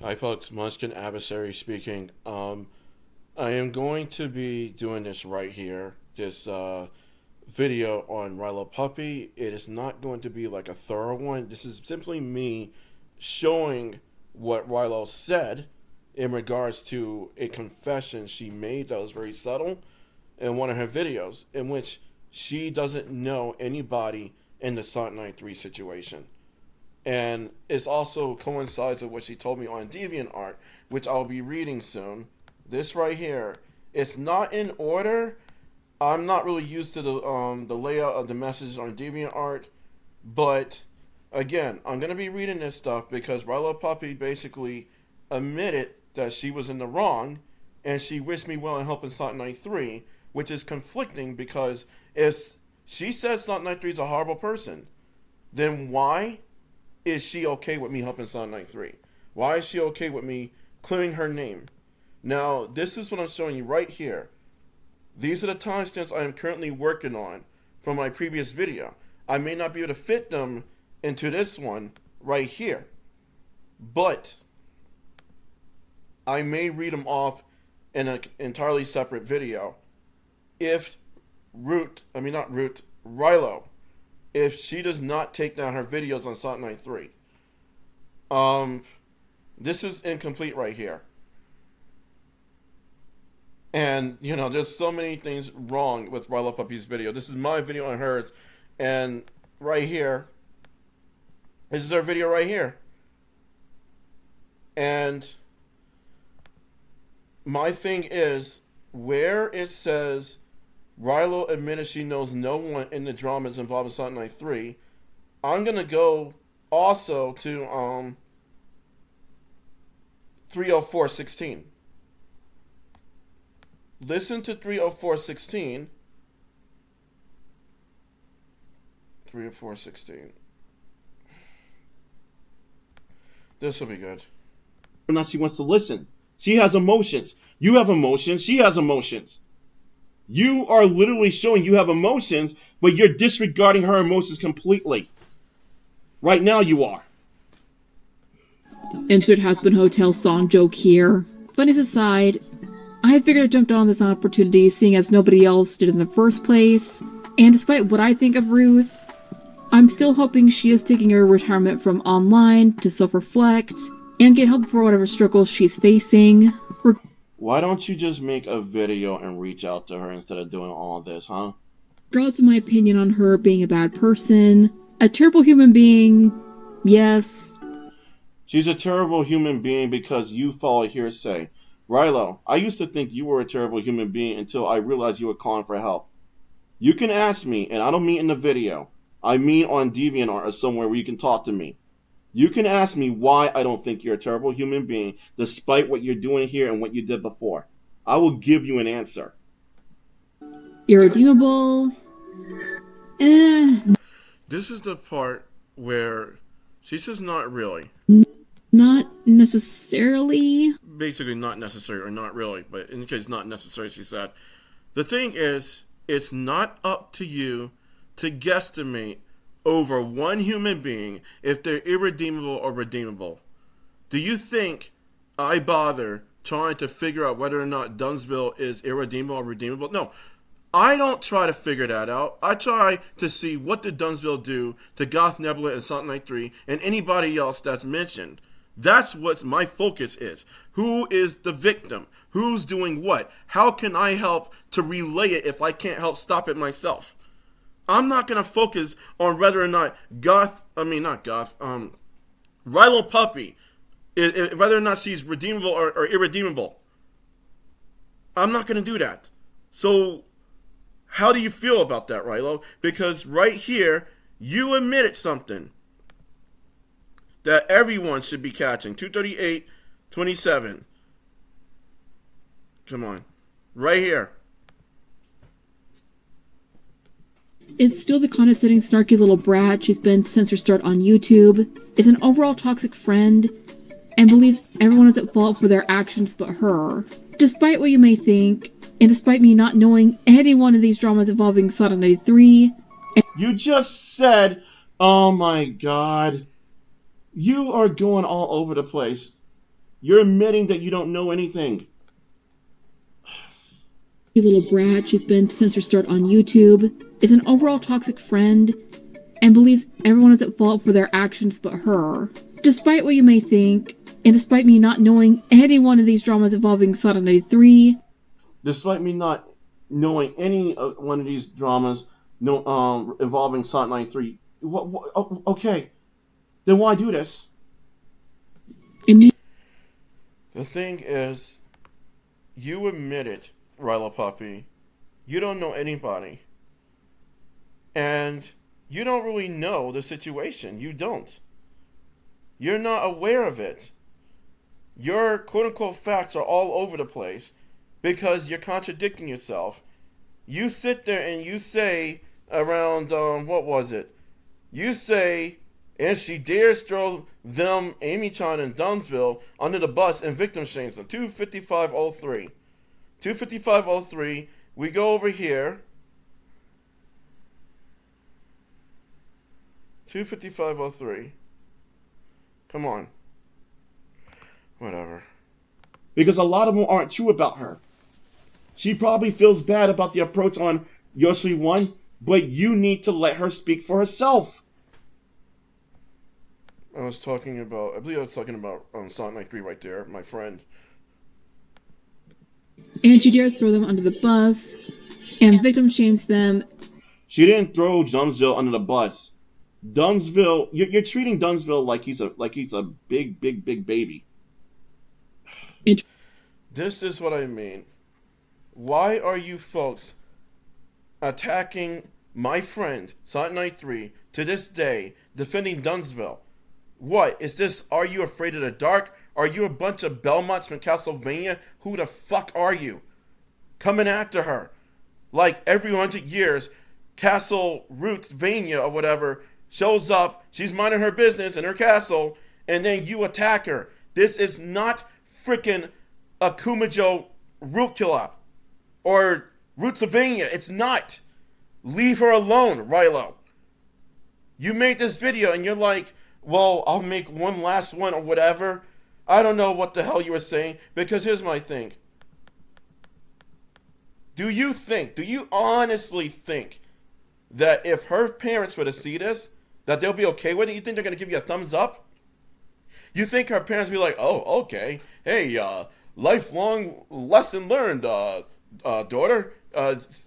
Hi folks, Munchkin Adversary speaking. I am going to be doing this right here, this video on RioluPuppy. It is not going to be like a thorough one. This is simply me showing what Rielu said in regards to a confession she made that was very subtle in one of her videos, in which she doesn't know anybody in the Sonic93 situation. And it also coincides with what she told me on DeviantArt, which I'll be reading soon. This right here, it's not in order. I'm not really used to the layout of the messages on DeviantArt, but again, I'm gonna be reading this stuff because RioluPuppy basically admitted that she was in the wrong, and she wished me well in helping Sonic93, which is conflicting because if she says Sonic93 is a horrible person, then why is she okay with me helping Sonic93? Why is she okay with me clearing her name? Now, this is what I'm showing you right here. These are the timestamps I am currently working on from my previous video. I may not be able to fit them into this one right here, but I may read them off in an entirely separate video if Rielu, if she does not take down her videos on Sonic93. This is incomplete right here. And, you know, there's so many things wrong with RioluPuppy's video. This is my video on hers. And right here, this is her video right here. And my thing is, where it says Rielu admitted she knows no one in the dramas involving Sonic93, I'm going to go also to 30416. Listen to 30416. 30416. This will be good. Or not she wants to listen. She has emotions. You have emotions. She has emotions. You are literally showing you have emotions, but you're disregarding her emotions completely. Right now you are. Insert has been hotel song joke here. Funnies aside, I figured I jumped on this opportunity seeing as nobody else did in the first place. And despite what I think of Ruth, I'm still hoping she is taking her retirement from online to self-reflect and get help for whatever struggles she's facing. Why don't you just make a video and reach out to her instead of doing all this, huh? Regardless of my opinion on her being a bad person, a terrible human being, yes. She's a terrible human being because you follow hearsay. Rielu, I used to think you were a terrible human being until I realized you were calling for help. You can ask me, and I don't mean in the video. I mean on DeviantArt or somewhere where you can talk to me. You can ask me why I don't think you're a terrible human being, despite what you're doing here and what you did before. I will give you an answer. Irredeemable. This is the part where she says not really. Not necessarily. Basically not necessary or not really, but in the case not necessary, she said. The thing is, it's not up to you to guesstimate over one human being if they're irredeemable or redeemable. Do you think I bother trying to figure out whether or not Dumbsville is irredeemable or redeemable? No, I don't try to figure that out. I try to see what did Dumbsville do to Goth Nebula and Sonic93 and anybody else that's mentioned. That's what my focus is. Who is the victim? Who's doing what? How can I help to relay it if I can't help stop it myself? I'm not going to focus on whether or not RioluPuppy, whether or not she's redeemable or irredeemable. I'm not going to do that. So, how do you feel about that, Rielu? Because right here, you admitted something that everyone should be catching. 238-27. Come on. Right here. Is still the condescending, snarky little brat she's been since her start on YouTube, is an overall toxic friend, and believes everyone is at fault for their actions but her. Despite what you may think, and despite me not knowing anyone in these dramas involving Sonic93... You just said, oh my god, you are going all over the place. You're admitting that you don't know anything. You little brat, she's been since her start on YouTube, is an overall toxic friend, and believes everyone is at fault for their actions but her. Despite what you may think, and despite me not knowing any one of these dramas involving Sonic93, Despite me not knowing any one of these dramas involving Sonic93, okay, then why do this? The thing is, you admitted, RioluPuppy, you don't know anybody. And you don't really know the situation. You don't. You're not aware of it. Your quote-unquote facts are all over the place because you're contradicting yourself. You sit there and you say around, what was it? You say, and she dares throw them, AmyChan and Dumbsville, under the bus and victim shames them. 25503. 25503. We go over here. 25503. Come on. Whatever. Because a lot of them aren't true about her. She probably feels bad about the approach on YoshiWii1, but you need to let her speak for herself. I was talking about, I believe I was talking about Sonic93 right there, my friend. And she dares throw them under the bus, and victim shames them. She didn't throw Dumbsville under the bus. Dumbsville, you're treating Dumbsville like he's a big baby. This is what I mean. Why are you folks attacking my friend Sonic93 to this day, defending Dumbsville? What is this? Are you afraid of the dark? Are you a bunch of Belmonts from Castlevania? Who the fuck are you? Coming after her. Like every 100 years, Castle Rutstlevania or whatever shows up, she's minding her business in her castle, and then you attack her. This is not freaking Akumajo Rutcula or Rutstlevania. It's not. Leave her alone, Riolu. You made this video and you're like, well, I'll make one last one or whatever. I don't know what the hell you were saying, because here's my thing. Do you honestly think that if her parents were to see this, that they'll be okay with it? You think they're going to give you a thumbs up? You think her parents will be like, oh, okay. Hey, lifelong lesson learned, daughter.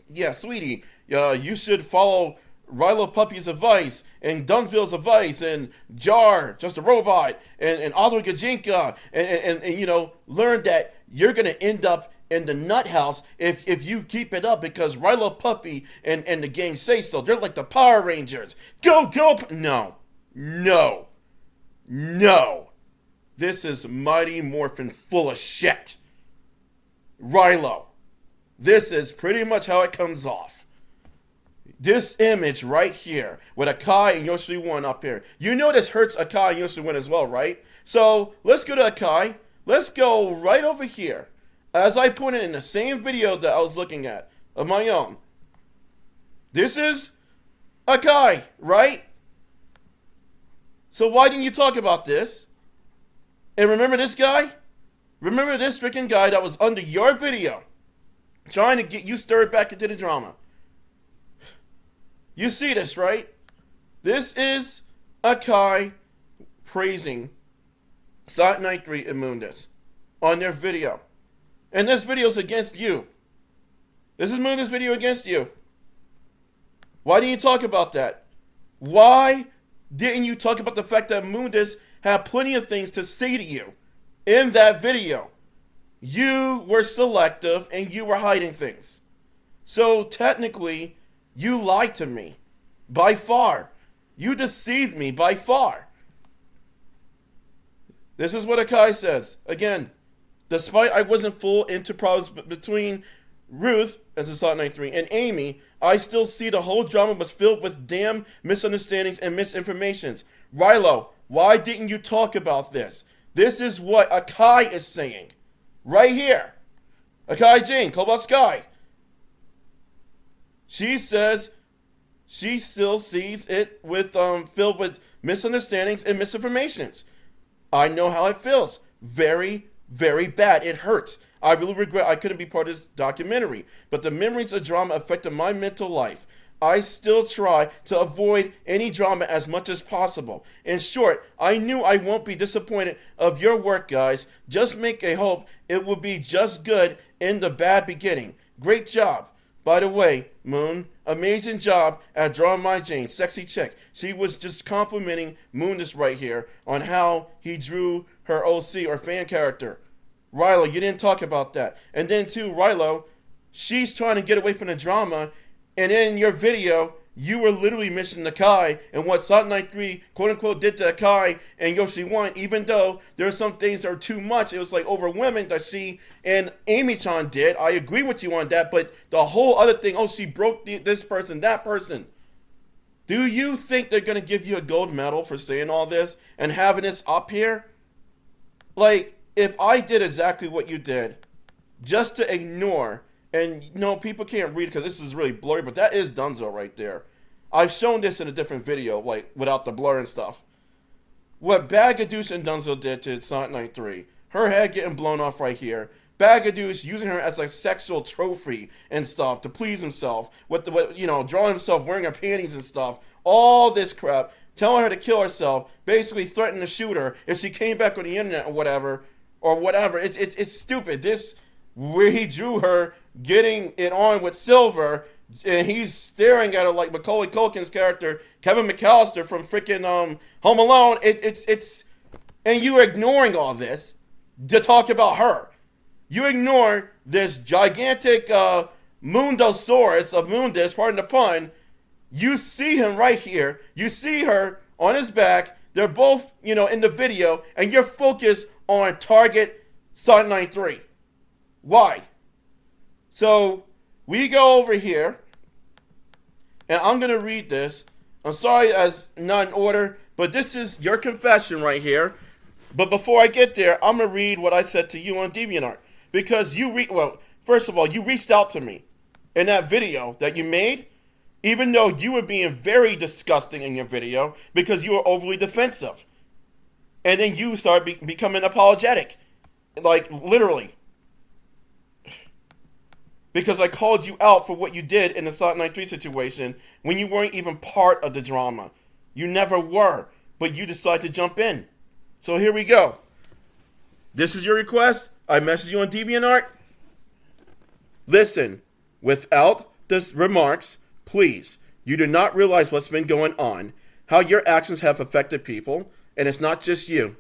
Yeah, sweetie, you should follow RioluPuppy's advice, and Dumbsville's advice, and Jar, just a robot, and Aldrich Gajinka, and you know, learn that you're going to end up in the nut house if you keep it up, because RioluPuppy and the gang say so. They're like the Power Rangers. Go! No. This is Mighty Morphin full of shit. Riolu. This is pretty much how it comes off. This image right here with Akai and YoshiWii1 up here. You know this hurts Akai and YoshiWii1 as well, right? So let's go to Akai. Let's go right over here. As I put it in the same video that I was looking at of my own. This is Akai, right? So why didn't you talk about this? And remember this guy? Remember this freaking guy that was under your video trying to get you stirred back into the drama. You see this, right? This is Akai praising Sonic93 and Moondisc on their video. And this video is against you. This is Moondisc video against you. Why didn't you talk about that? Why didn't you talk about the fact that Moondisc had plenty of things to say to you in that video? You were selective and you were hiding things. So technically, you lied to me, by far. You deceived me, by far. This is what Akai says. Again, despite I wasn't full into problems between Ruth, as a Sonic93, and Amy, I still see the whole drama was filled with damn misunderstandings and misinformations. Riolu, why didn't you talk about this? This is what Akai is saying. Right here. Akai Jane, Cobalt Sky. She says she still sees it with filled with misunderstandings and misinformations. I know how it feels. very, very bad. It hurts. I really regret I couldn't be part of this documentary, but the memories of drama affected my mental life. I still try to avoid any drama as much as possible. In short, I knew I won't be disappointed of your work, guys. Just make a hope it will be just good in the bad beginning. Great job. By the way, Moon, amazing job at drawing my Jane, sexy chick. She was just complimenting Moondisc right here on how he drew her OC or fan character. Riolu, you didn't talk about that. And then too, Riolu, she's trying to get away from the drama, and in your video, you were literally mentioning Akai and what Sonic93 quote-unquote did to Akai and YoshiWii1, even though there are some things that are too much. It was like overwhelming that she and AmyChan did. I agree with you on that, but the whole other thing, oh, she broke this person, that person. Do you think they're going to give you a gold medal for saying all this and having this up here? Like, if I did exactly what you did, just to ignore, and people can't read because this is really blurry, but that is Dunzo right there. I've shown this in a different video, like without the blur and stuff. What BagODouche and Dunzo did to Sonic93, her head getting blown off right here. BagODouche using her as a sexual trophy and stuff to please himself, drawing himself wearing her panties and stuff. All this crap, telling her to kill herself, basically threatening to shoot her if she came back on the internet or whatever. It's stupid. This, where he drew her getting it on with Silver, and he's staring at her like Macaulay Culkin's character, Kevin McAllister from freaking Home Alone. And you're ignoring all this to talk about her. You ignore this gigantic Mundosaurus of Moondisc, pardon the pun. You see him right here. You see her on his back. They're both, in the video, and you're focused on target Sonic93. Why? So, we go over here, and I'm going to read this. I'm sorry as not in order, but this is your confession right here. But before I get there, I'm going to read what I said to you on DeviantArt. Because first of all, you reached out to me in that video that you made, even though you were being very disgusting in your video because you were overly defensive. And then you started becoming apologetic. Like, literally. Because I called you out for what you did in the Sonic93 situation when you weren't even part of the drama. You never were, but you decided to jump in. So here we go. This is your request. I messaged you on DeviantArt. Listen, without the remarks, please. You do not realize what's been going on, how your actions have affected people, and it's not just you.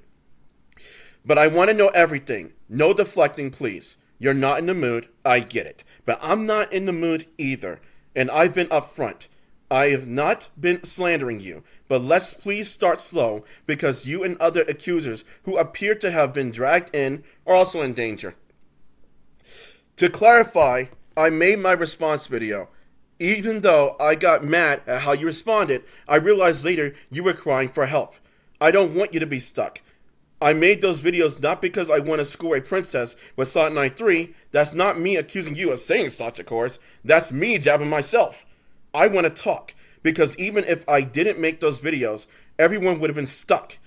But I want to know everything. No deflecting, please. You're not in the mood. I get it. But I'm not in the mood either. And I've been upfront. I have not been slandering you. But let's please start slow because you and other accusers who appear to have been dragged in are also in danger. To clarify, I made my response video. Even though I got mad at how you responded, I realized later you were crying for help. I don't want you to be stuck. I made those videos not because I want to score a princess with Sonic93. That's not me accusing you of saying such, of course. That's me jabbing myself. I want to talk, because even if I didn't make those videos, everyone would have been stuck.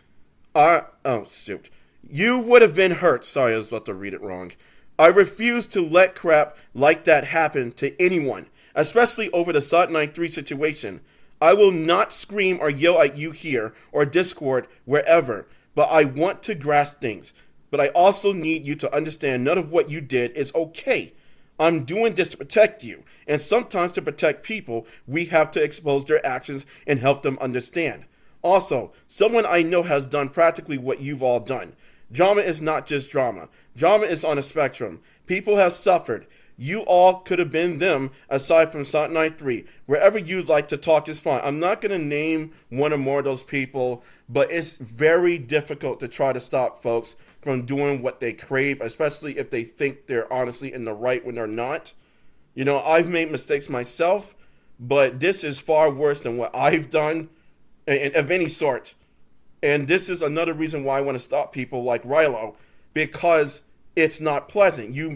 You would have been hurt. Sorry, I was about to read it wrong. I refuse to let crap like that happen to anyone, especially over the Sonic93 situation. I will not scream or yell at you here or Discord, wherever. But I want to grasp things. But I also need you to understand none of what you did is okay. I'm doing this to protect you. And sometimes to protect people, we have to expose their actions and help them understand. Also, someone I know has done practically what you've all done. Drama is not just drama. Drama is on a spectrum. People have suffered. You all could have been them aside from Sonic93. Wherever you'd like to talk is fine. I'm not going to name one or more of those people, but it's very difficult to try to stop folks from doing what they crave, especially if they think they're honestly in the right when they're not. I've made mistakes myself, but this is far worse than what I've done of any sort. And this is another reason why I want to stop people like Riolu, because it's not pleasant. You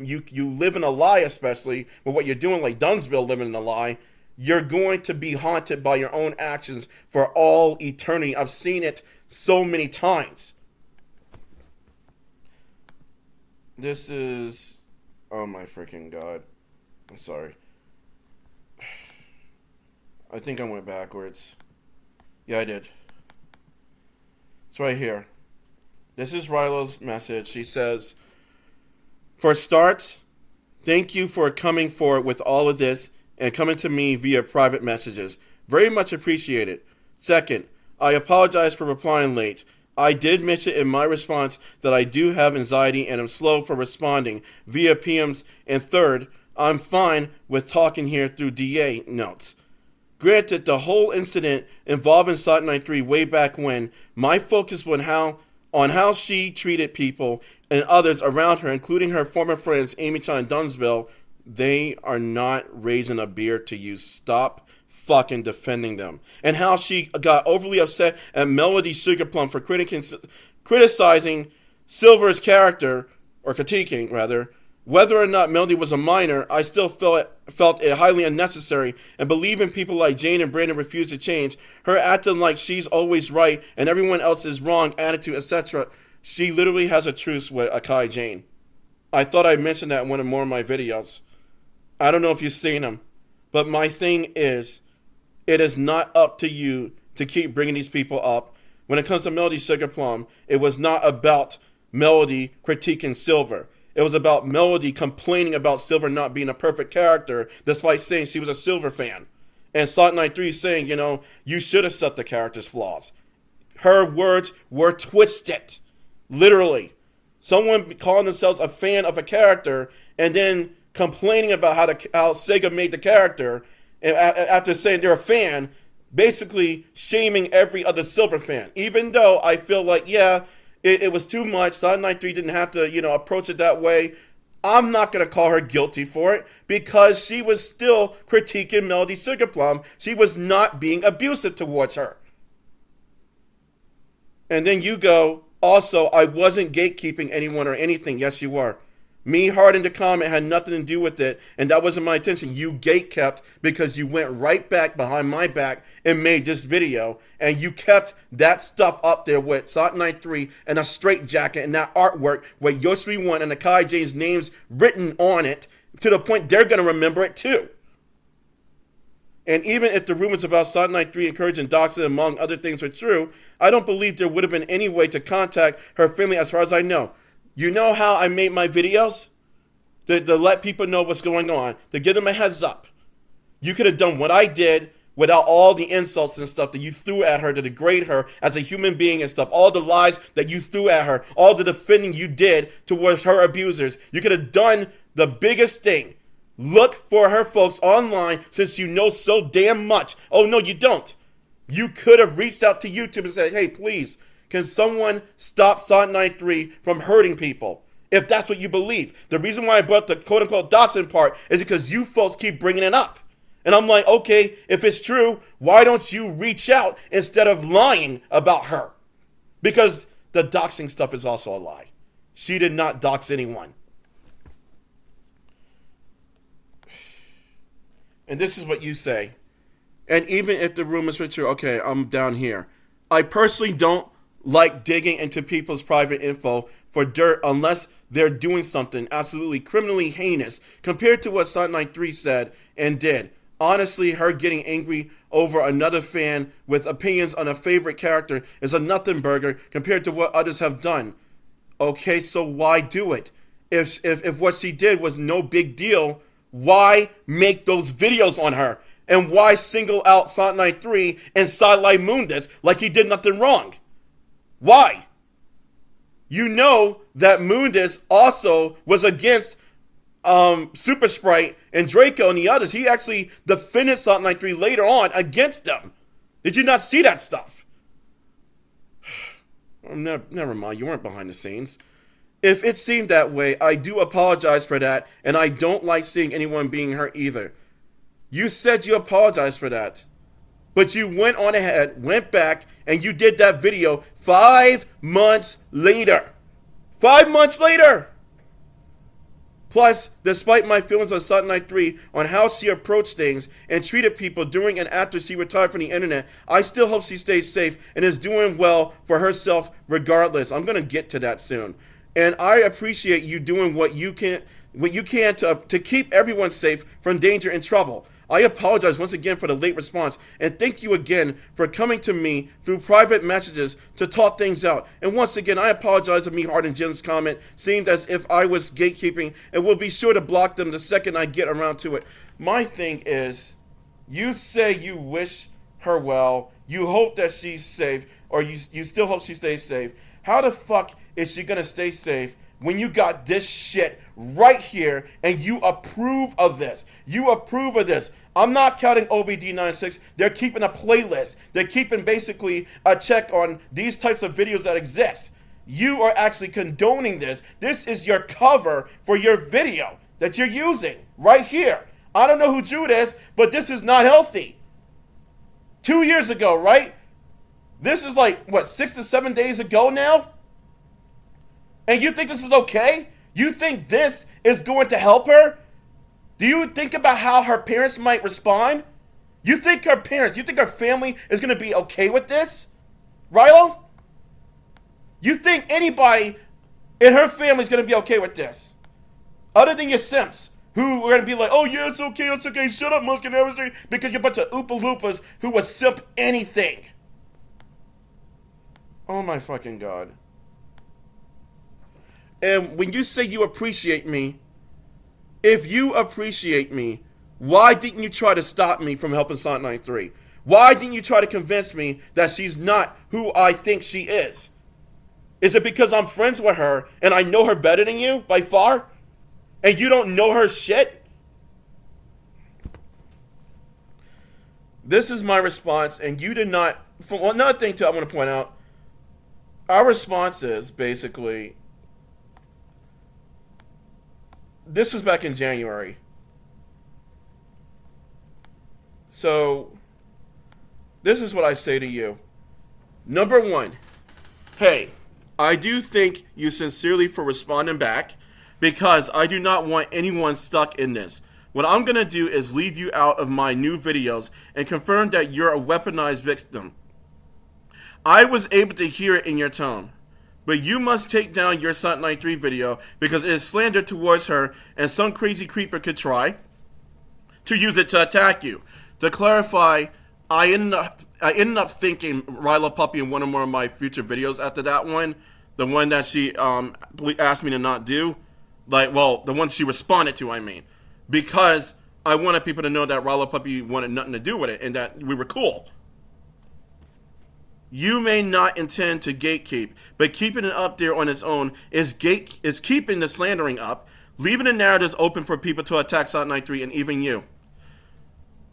live in a lie, especially with what you're doing, like Dumbsville living in a lie. You're going to be haunted by your own actions for all eternity. I've seen it so many times. This is... Oh my freaking god. I'm sorry. I think I went backwards. Yeah, I did. It's right here. This is Rielu's message. She says, "For a start, thank you for coming forward with all of this and coming to me via private messages. Very much appreciated. Second, I apologize for replying late. I did mention in my response that I do have anxiety and am slow for responding via PMs. And third, I'm fine with talking here through DA notes. Granted, the whole incident involving Sonic93 way back when, my focus was on how she treated people and others around her, including her former friends AmyChan and Dumbsville. They are not raising a beer to you. Stop fucking defending them. And how she got overly upset at Melody Sugarplum for criticizing Silver's character, or critiquing rather. Whether or not Melody was a minor, I still felt it highly unnecessary, and believing people like Jane and Brandon refuse to change. Her acting like she's always right and everyone else is wrong, attitude, etc. She literally has a truce with Akai Jane. I thought I mentioned that in one of more of my videos. I don't know if you've seen them, but my thing is, it is not up to you to keep bringing these people up. When it comes to Melody Sugarplum, it was not about Melody critiquing Silver. It was about Melody complaining about Silver not being a perfect character, despite saying she was a Silver fan. And Sonic93 saying, you know, you should accept the character's flaws. Her words were twisted. Literally. Someone calling themselves a fan of a character and then complaining about how Sega made the character, and after saying they're a fan, basically shaming every other Silver fan. Even though I feel like, yeah, it was too much. Sonic93 didn't have to, you know, approach it that way. I'm not going to call her guilty for it because she was still critiquing Melody Sugarplum. She was not being abusive towards her. And then you go, also, I wasn't gatekeeping anyone or anything. Yes, you were. Me harding the comment had nothing to do with it, and that wasn't my intention. You gatekept because you went right back behind my back and made this video, and you kept that stuff up there with Sonic93 and a straitjacket and that artwork with YoshiWii1 and Akai Jane's names written on it to the point they're going to remember it too. And even if the rumors about Sonic93 encouraging doxing, among other things, were true, I don't believe there would have been any way to contact her family as far as I know. You know how I made my videos? To let people know what's going on, to give them a heads up. You could have done what I did without all the insults and stuff that you threw at her to degrade her as a human being and stuff. All the lies that you threw at her, all the defending you did towards her abusers. You could have done the biggest thing. Look for her folks online since you know so damn much. Oh, no, you don't. You could have reached out to YouTube and said, hey, please, can someone stop Sonic93 from hurting people? If that's what you believe. The reason why I brought the quote-unquote doxing part is because you folks keep bringing it up. And I'm like, okay, if it's true, why don't you reach out instead of lying about her? Because the doxing stuff is also a lie. She did not dox anyone. And this is what you say. And even if the rumors were true, okay, I'm down here. I personally don't like digging into people's private info for dirt unless they're doing something absolutely criminally heinous compared to what Sonic93 said and did. Honestly, her getting angry over another fan with opinions on a favorite character is a nothing burger compared to what others have done. Okay, so why do it? If what she did was no big deal, why make those videos on her? And why single out Sonic93 and sidelight Moondisc like he did nothing wrong? Why? You know that Moondisc also was against Super Sprite and Draco and the others. He actually defended Sonic93 later on against them. Did you not see that stuff? Never mind, you weren't behind the scenes. If it seemed that way, I do apologize for that, and I don't like seeing anyone being hurt either. You said you apologized for that. But you went on ahead, went back, and you did that video 5 months later. 5 months later! Plus, despite my feelings on Sonic93 on how she approached things and treated people during and after she retired from the internet, I still hope she stays safe and is doing well for herself regardless. I'm going to get to that soon. And I appreciate you doing what you can to keep everyone safe from danger and trouble. I apologize once again for the late response, and thank you again for coming to me through private messages to talk things out. And once again, I apologize for me hardened Jim's comment, seemed as if I was gatekeeping, and will be sure to block them the second I get around to it. My thing is, you say you wish her well, you hope that she's safe, or you still hope she stays safe. How the fuck is she gonna stay safe when you got this shit right here and you approve of this? You approve of this. I'm not counting OBD96. They're keeping a playlist. They're keeping basically a check on these types of videos that exist. You are actually condoning this. This is your cover for your video that you're using right here. I don't know who drew this, but this is not healthy. 2 years ago, right? This is like, what, 6 to 7 days ago now? And you think this is okay? You think this is going to help her? Do you think about how her parents might respond? You think her family is going to be okay with this? Rilo? You think anybody in her family is going to be okay with this? Other than your simps, who are going to be like, oh yeah, it's okay, shut up, monkey, because you're a bunch of Oompa Loompas who would simp anything. Oh my fucking God. And when you say you appreciate me, if you appreciate me, why didn't you try to stop me from helping Sonic93? Why didn't you try to convince me that she's not who I think she is? Is it because I'm friends with her and I know her better than you by far? And you don't know her shit? This is my response, and you did not. For another thing too, I want to point out, our response is basically, this was back in January. So, this is what I say to you. Number one, hey, I do thank you sincerely for responding back, because I do not want anyone stuck in this. What I'm going to do is leave you out of my new videos and confirm that you're a weaponized victim. I was able to hear it in your tone. But you must take down your Sonic93 video because it is slander towards her, and some crazy creeper could try to use it to attack you. To clarify, I ended up thinking RioluPuppy in one or more of my future videos after that one. The one that she asked me to not do. Like, well, the one she responded to, I mean. Because I wanted people to know that RioluPuppy wanted nothing to do with it and that we were cool. You may not intend to gatekeep, but keeping it up there on its own is keeping the slandering up, leaving the narratives open for people to attack Sonic93 and even you.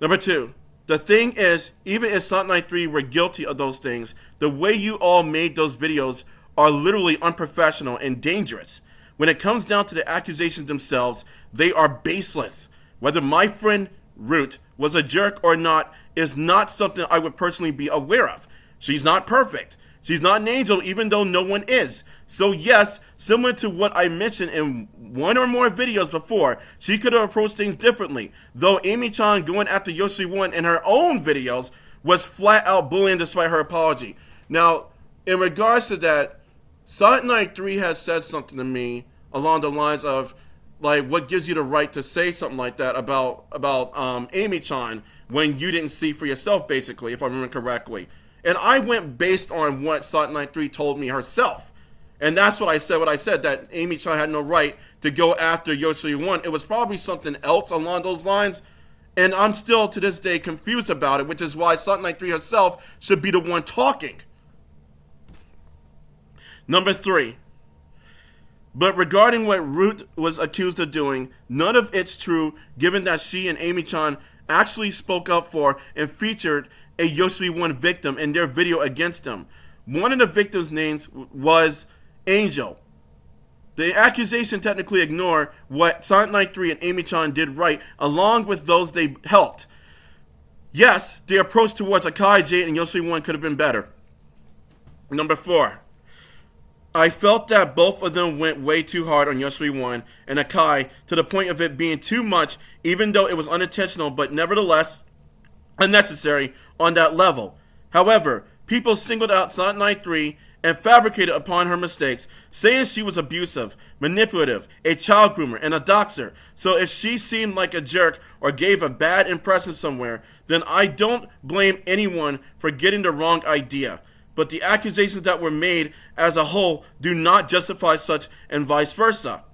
Number two, the thing is, even if Sonic93 were guilty of those things, the way you all made those videos are literally unprofessional and dangerous. When it comes down to the accusations themselves, they are baseless. Whether my friend Root was a jerk or not is not something I would personally be aware of. She's not perfect. She's not an angel, even though no one is. So yes, similar to what I mentioned in one or more videos before, she could have approached things differently. Though AmyChan going after YoshiWii1 in her own videos was flat out bullying despite her apology. Now, in regards to that, Sonic93 has said something to me along the lines of, like, what gives you the right to say something like that about AmyChan when you didn't see for yourself, basically, if I remember correctly. And I went based on what Sonic93 told me herself. And that's what I said, that AmyChan had no right to go after YoshiWii1. It was probably something else along those lines. And I'm still, to this day, confused about it, which is why Sonic93 herself should be the one talking. Number three. But regarding what Root was accused of doing, none of it's true, given that she and AmyChan actually spoke up for and featured a YoshiWii1 victim in their video against him. One of the victims' names was Angel. The accusation technically ignored what Sonic93 and AmyChan did right, along with those they helped. Yes, the approach towards Akai Jane and YoshiWii1 could have been better. Number four. I felt that both of them went way too hard on YoshiWii1 and Akai to the point of it being too much, even though it was unintentional, but nevertheless unnecessary on that level. However, people singled out Sonic93 and fabricated upon her mistakes, saying she was abusive, manipulative, a child groomer, and a doxer. So if she seemed like a jerk or gave a bad impression somewhere, then I don't blame anyone for getting the wrong idea. But the accusations that were made as a whole do not justify such, and vice versa.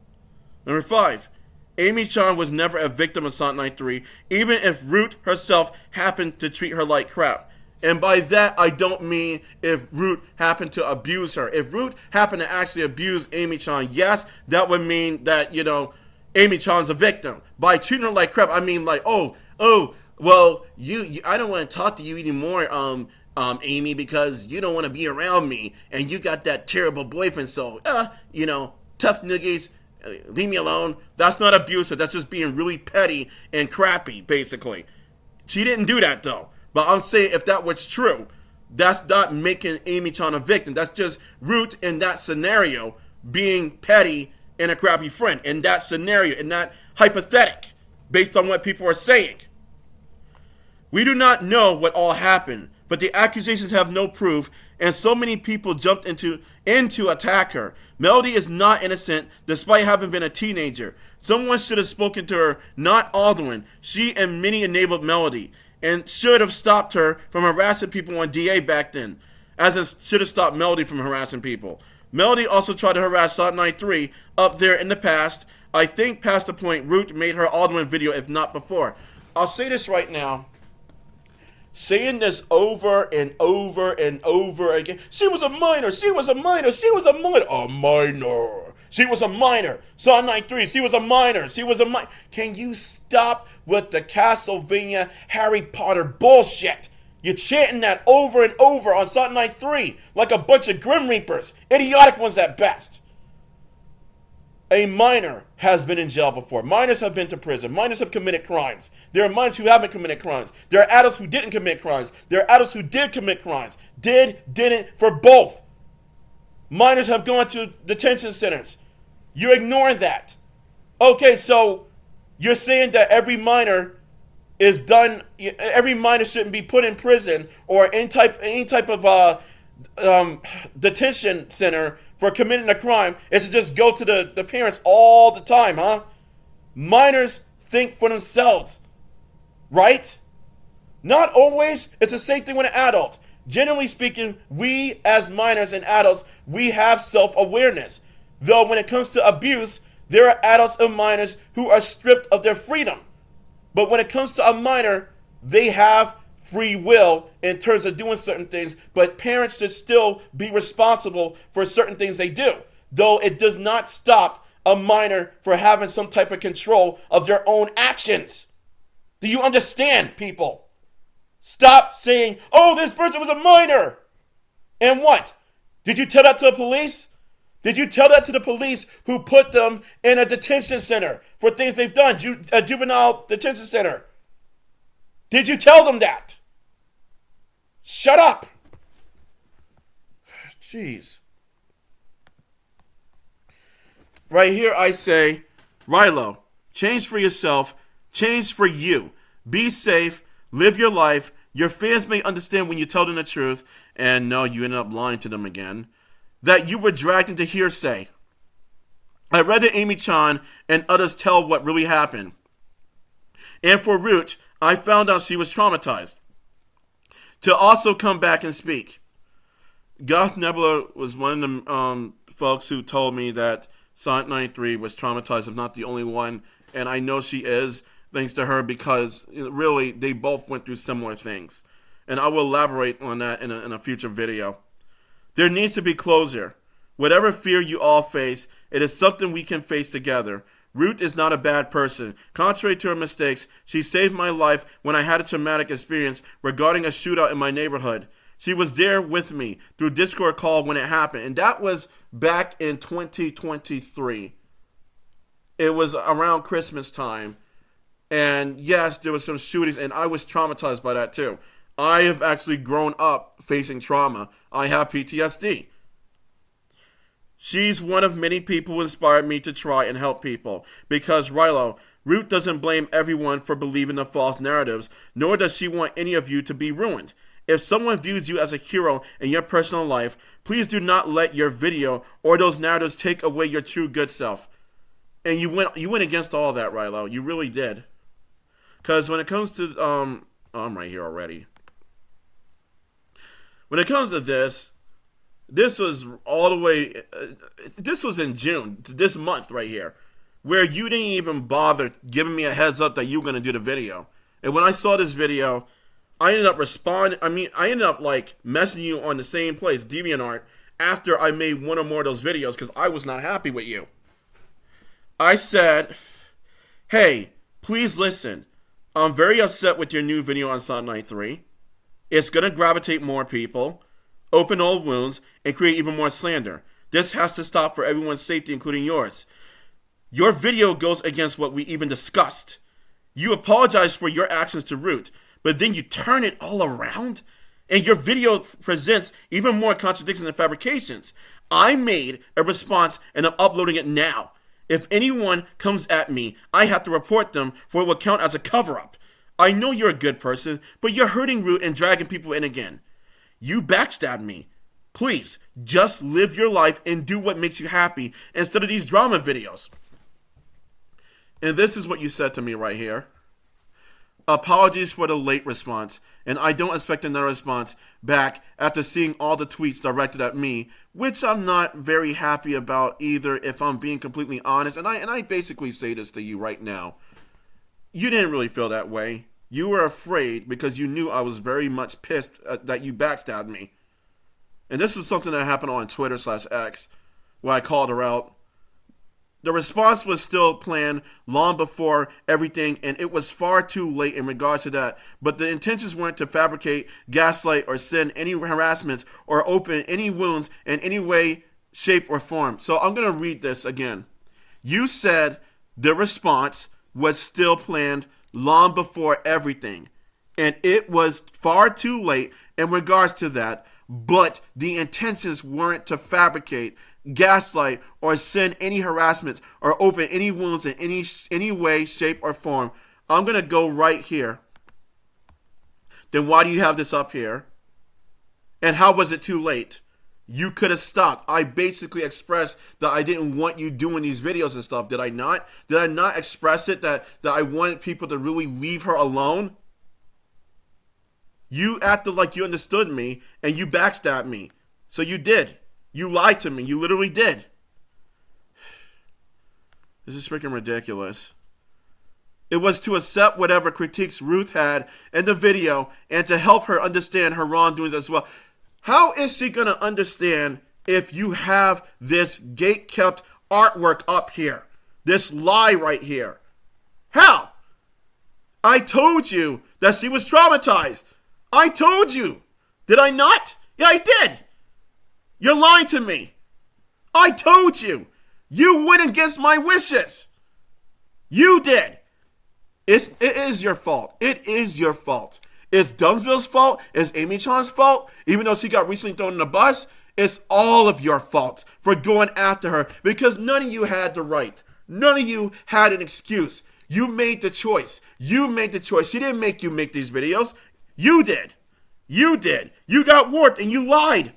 Number 5. AmyChan was never a victim of Sonic93, even if Root herself happened to treat her like crap. And by that, I don't mean if Root happened to abuse her. If Root happened to actually abuse AmyChan, yes, that would mean that, AmyChan's a victim. By treating her like crap, I mean like, well, I don't want to talk to you anymore, Amy, because you don't want to be around me, and you got that terrible boyfriend, so, tough niggas, leave me alone. That's not abusive. That's just being really petty and crappy, basically. She didn't do that, though. But I'm saying if that was true, that's not making AmyChan a victim. That's just Root in that scenario being petty and a crappy friend. In that scenario, in that hypothetical, based on what people are saying. We do not know what all happened, but the accusations have no proof, and so many people jumped into attack her. Melody is not innocent, despite having been a teenager. Someone should have spoken to her, not Alduin. She and Minnie enabled Melody, and should have stopped her from harassing people on DA back then, as it should have stopped Melody from harassing people. Melody also tried to harass Sonic93 up there in the past, I think past the point Root made her Alduin video, if not before. I'll say this right now. Saying this over and over and over again. She was a minor. She was a minor. She was a minor. A minor. She was a minor. Sonic93. She was a minor. She was a minor. Can you stop with the Castlevania Harry Potter bullshit? You're chanting that over and over on Sonic93 like a bunch of Grim Reapers. Idiotic ones at best. A minor has been in jail before. Minors have been to prison. Minors have committed crimes. There are minors who haven't committed crimes. There are adults who didn't commit crimes. There are adults who did commit crimes. Didn't, for both. Minors have gone to detention centers. You're ignoring that. Okay, so you're saying that every minor is done, every minor shouldn't be put in prison or any type of detention center for committing a crime. It should just go to the parents all the time, huh? Minors think for themselves, right? Not always. It's the same thing with an adult. Generally speaking, we as minors and adults, we have self-awareness. Though when it comes to abuse, there are adults and minors who are stripped of their freedom. But when it comes to a minor, they have free will in terms of doing certain things, but parents should still be responsible for certain things they do, though it does not stop a minor for having some type of control of their own actions. Do you understand, people? Stop saying, oh, this person was a minor. And what? Did you tell that to the police? Did you tell that to the police who put them in a detention center for things they've done, a juvenile detention center? Did you tell them that? Shut up. Jeez. Right here I say, Rielu, change for yourself, change for you. Be safe, live your life. Your fans may understand when you tell them the truth, and no, you end up lying to them again, that you were dragged into hearsay. I read that AmyChan and others tell what really happened. And for Root, I found out she was traumatized. To also come back and speak. Goth Nebula was one of the folks who told me that Sonic93 was traumatized, if not the only one. And I know she is, thanks to her, because really, they both went through similar things. And I will elaborate on that in a future video. There needs to be closure. Whatever fear you all face, it is something we can face together. Root is not a bad person. Contrary to her mistakes, she saved my life when I had a traumatic experience regarding a shootout in my neighborhood. She was there with me through Discord call when it happened, and that was back in 2023. It was around Christmas time, and yes, there was some shootings, and I was traumatized by that too. I have actually grown up facing trauma. I have PTSD. She's one of many people who inspired me to try and help people. Because, Rielu, Root doesn't blame everyone for believing the false narratives, nor does she want any of you to be ruined. If someone views you as a hero in your personal life, please do not let your video or those narratives take away your true good self. And you went against all that, Rielu. You really did. Because when it comes to I'm right here already. When it comes to this was all the way. This was in June, this month right here, where you didn't even bother giving me a heads up that you were gonna do the video. And when I saw this video, I ended up responding. I ended up like messaging you on the same place, DeviantArt, after I made one or more of those videos because I was not happy with you. I said, "Hey, please listen. I'm very upset with your new video on Sonic93. It's gonna gravitate more people, open old wounds, and create even more slander. This has to stop for everyone's safety, including yours. Your video goes against what we even discussed. You apologize for your actions to Root, but then you turn it all around? And your video presents even more contradictions and fabrications. I made a response and I'm uploading it now. If anyone comes at me, I have to report them, for it will count as a cover-up. I know you're a good person, but you're hurting Root and dragging people in again. You backstabbed me. Please, just live your life and do what makes you happy instead of these drama videos." And this is what you said to me right here. "Apologies for the late response, and I don't expect another response back after seeing all the tweets directed at me, which I'm not very happy about either, if I'm being completely honest." And I basically say this to you right now. You didn't really feel that way. You were afraid because you knew I was very much pissed that you backstabbed me. And this is something that happened on Twitter/X, where I called her out. The response was still planned long before everything, and it was far too late in regards to that. But the intentions weren't to fabricate, gaslight, or send any harassments or open any wounds in any way, shape, or form. So I'm going to read this again. You said the response was still planned long before everything, and it was far too late in regards to that, but the intentions weren't to fabricate, gaslight, or send any harassments or open any wounds in any way, shape, or form. I'm going to go right here. Then why do you have this up here? And how was it too late? You could have stopped. I basically expressed that I didn't want you doing these videos and stuff. Did I not? Did I not express it that I wanted people to really leave her alone? You acted like you understood me and you backstabbed me. So you did. You lied to me. You literally did. This is freaking ridiculous. It was to accept whatever critiques Ruth had in the video and to help her understand her wrongdoings as well. How is she going to understand if you have this gate-kept artwork up here? This lie right here. How? I told you that she was traumatized. I told you. Did I not? Yeah, I did. You're lying to me. I told you. You went against my wishes. You did. It is your fault. It is your fault. It's Dumbsville's fault. It's AmyChan's fault. Even though she got recently thrown in the bus, it's all of your fault for going after her because none of you had the right. None of you had an excuse. You made the choice. You made the choice. She didn't make you make these videos. You did. You did. You got warped and you lied.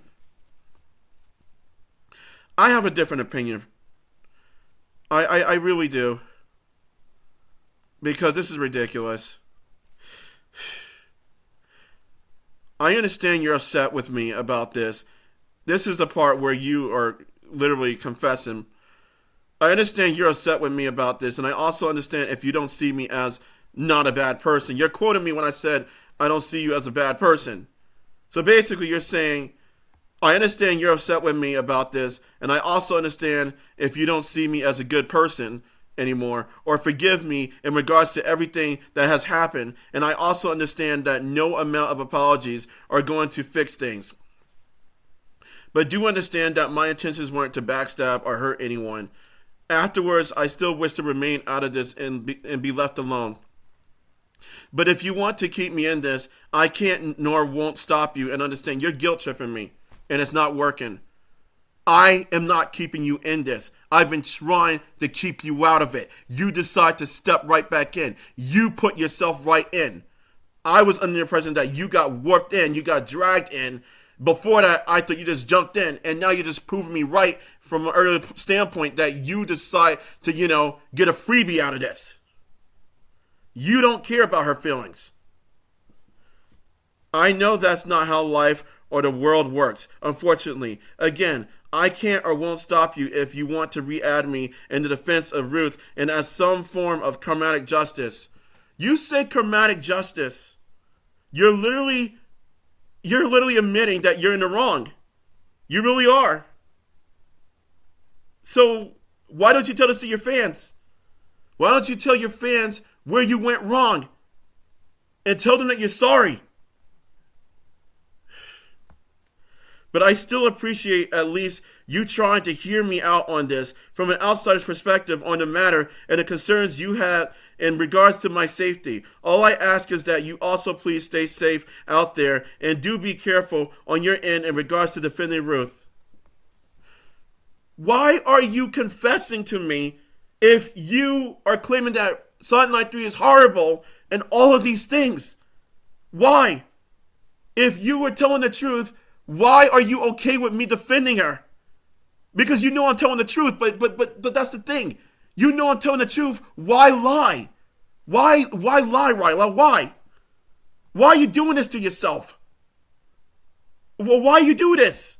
I have a different opinion. I really do. Because this is ridiculous. I understand you're upset with me about this. This is the part where you are literally confessing. I understand you're upset with me about this, and I also understand if you don't see me as not a bad person. You're quoting me when I said I don't see you as a bad person. So basically you're saying, I understand you're upset with me about this, and I also understand if you don't see me as a good person anymore, or forgive me in regards to everything that has happened, and I also understand that no amount of apologies are going to fix things. But do understand that my intentions weren't to backstab or hurt anyone. Afterwards, I still wish to remain out of this and be left alone. But if you want to keep me in this, I can't nor won't stop you and understand you're guilt tripping me, and it's not working. I am not keeping you in this. I've been trying to keep you out of it. You decide to step right back in. You put yourself right in. I was under the impression that you got warped in, you got dragged in. Before that, I thought you just jumped in, and now you're just proving me right from an earlier standpoint that you decide to, get a freebie out of this. You don't care about her feelings. I know that's not how life or the world works, unfortunately. Again, I can't or won't stop you if you want to re-add me in the defense of Ruth and as some form of karmatic justice. You say karmatic justice. You're literally admitting that you're in the wrong. You really are. So why don't you tell this to your fans? Why don't you tell your fans where you went wrong and tell them that you're sorry? But I still appreciate at least you trying to hear me out on this from an outsider's perspective on the matter and the concerns you had in regards to my safety. All I ask is that you also please stay safe out there and do be careful on your end in regards to defending Ruth. Why are you confessing to me if you are claiming that Sonic93 is horrible and all of these things? Why? If you were telling the truth, why are you okay with me defending her? Because you know I'm telling the truth, but that's the thing. You know I'm telling the truth. Why lie? Why lie, Ryla? Why? Why are you doing this to yourself? Well, why you do this?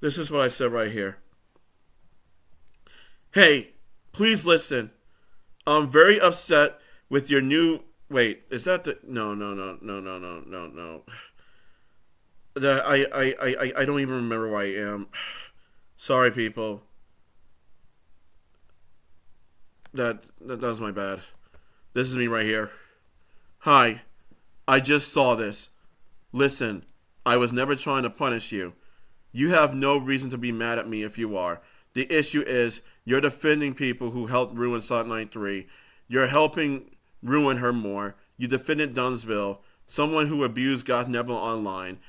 This is what I said right here. Hey, please listen. I'm very upset with your new... Wait, is that the... No. I don't even remember where I am. Sorry, people. That was my bad. This is me right here. Hi. I just saw this. Listen, I was never trying to punish you. You have no reason to be mad at me if you are. The issue is you're defending people who helped ruin Sonic93. You're helping ruin her more. You defended Dumbsville, someone who abused Goth Nebula online.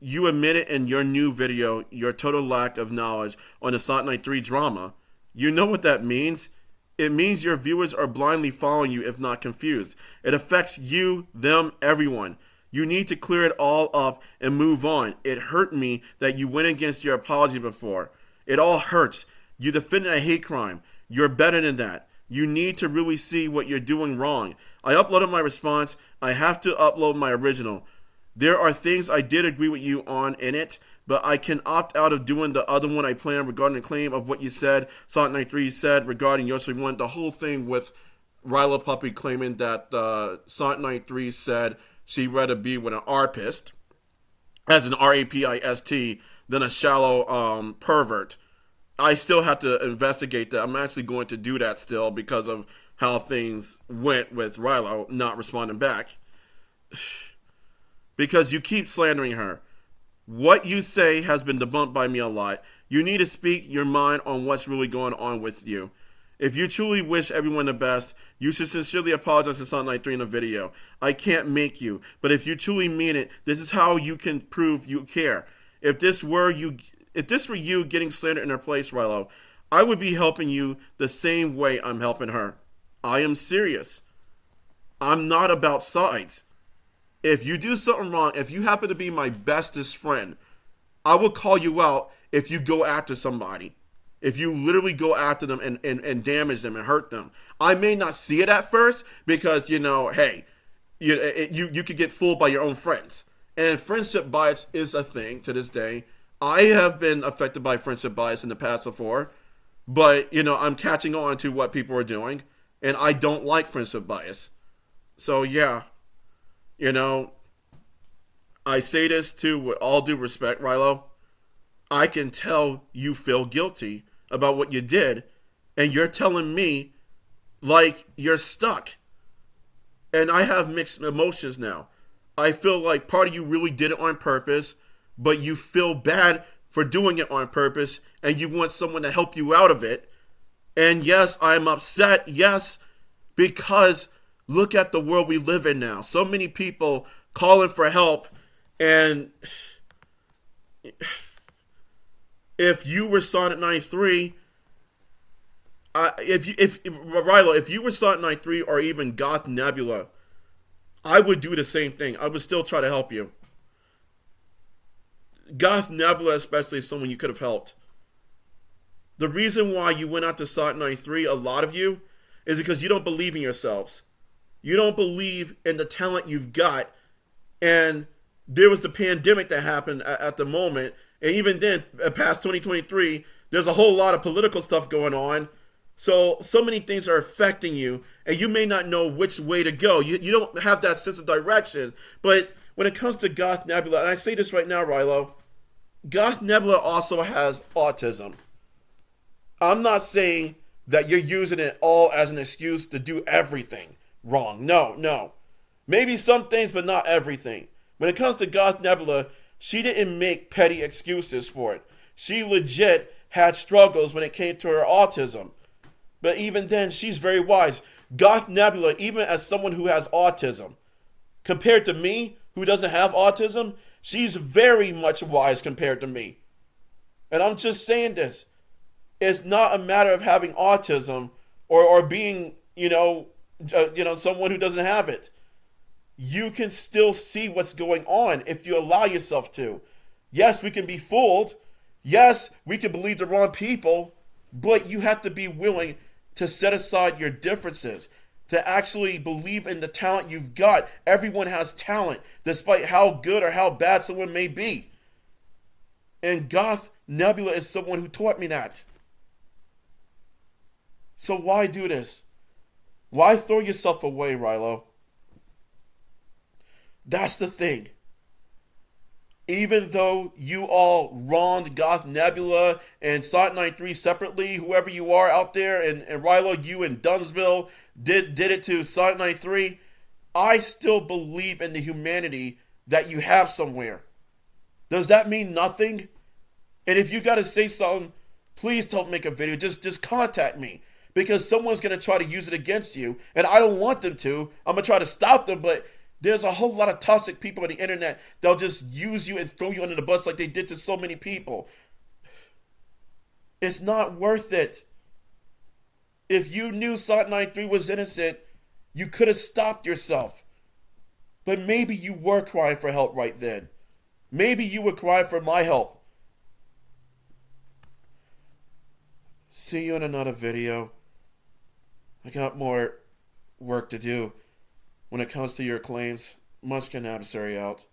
You admitted in your new video your total lack of knowledge on the Sonic93 drama. You know what that means? It means your viewers are blindly following you if not confused. It affects you, them, everyone. You need to clear it all up and move on. It hurt me that you went against your apology before. It all hurts. You defended a hate crime. You're better than that. You need to really see what you're doing wrong. I uploaded my response. I have to upload my original. There are things I did agree with you on in it, but I can opt out of doing the other one I planned regarding the claim of what you said, Sonic93 said regarding YoshiWii1, the whole thing with RioluPuppy claiming that Sonic93 said she'd rather be with an arpist, as an R-A-P-I-S-T, than a shallow pervert. I still have to investigate that. I'm actually going to do that still because of how things went with Rielu not responding back. Because you keep slandering her. What you say has been debunked by me a lot. You need to speak your mind on what's really going on with you. If you truly wish everyone the best, you should sincerely apologize to Sonic93 in the video. I can't make you, but if you truly mean it, this is how you can prove you care. If this were you getting slandered in her place, Rielu, I would be helping you the same way I'm helping her. I am serious. I'm not about sides. If you do something wrong, if you happen to be my bestest friend, I will call you out if you go after somebody. If you literally go after them and damage them and hurt them. I may not see it at first because, hey, you could get fooled by your own friends. And friendship bias is a thing to this day. I have been affected by friendship bias in the past before. But, I'm catching on to what people are doing. And I don't like friendship bias. So, yeah. I say this too with all due respect, Rielu. I can tell you feel guilty about what you did, and you're telling me like you're stuck. And I have mixed emotions now. I feel like part of you really did it on purpose, but you feel bad for doing it on purpose, and you want someone to help you out of it. And yes, I'm upset, yes, because look at the world we live in now. So many people calling for help, and if you were Sonic93, if Rilo, if you were Sonic93 or even Goth Nebula, I would do the same thing. I would still try to help you. Goth Nebula especially is someone you could have helped. The reason why you went out to Sonic93, a lot of you, is because you don't believe in yourselves. You don't believe in the talent you've got. And there was the pandemic that happened at the moment. And even then, past 2023, there's a whole lot of political stuff going on. So many things are affecting you, and you may not know which way to go. You don't have that sense of direction. But when it comes to Goth Nebula, and I say this right now, Rilo, Goth Nebula also has autism. I'm not saying that you're using it all as an excuse to do everything wrong. No. Maybe some things, but not everything. When it comes to Goth Nebula, she didn't make petty excuses for it. She legit had struggles when it came to her autism. But even then, she's very wise. Goth Nebula, even as someone who has autism, compared to me, who doesn't have autism, she's very much wise compared to me. And I'm just saying this. It's not a matter of having autism or being, someone who doesn't have it. You can still see what's going on if you allow yourself to. Yes, we can be fooled. Yes, we can believe the wrong people, but you have to be willing to set aside your differences, to actually believe in the talent you've got. Everyone has talent, despite how good or how bad someone may be. And Goth Nebula is someone who taught me that. So why do this? Why throw yourself away, Rilo? That's the thing. Even though you all wronged Goth Nebula and Sonic93 separately, whoever you are out there, and Rilo, you and Dumbsville did it to Sonic93, I still believe in the humanity that you have somewhere. Does that mean nothing? And if you got to say something, please don't make a video. Just contact me. Because someone's going to try to use it against you. And I don't want them to. I'm going to try to stop them, but there's a whole lot of toxic people on the internet. They'll just use you and throw you under the bus like they did to so many people. It's not worth it. If you knew Sonic93 was innocent, you could have stopped yourself. But maybe you were crying for help right then. Maybe you were crying for my help. See you in another video. I got more work to do when it comes to your claims. Munchkin Adversary out.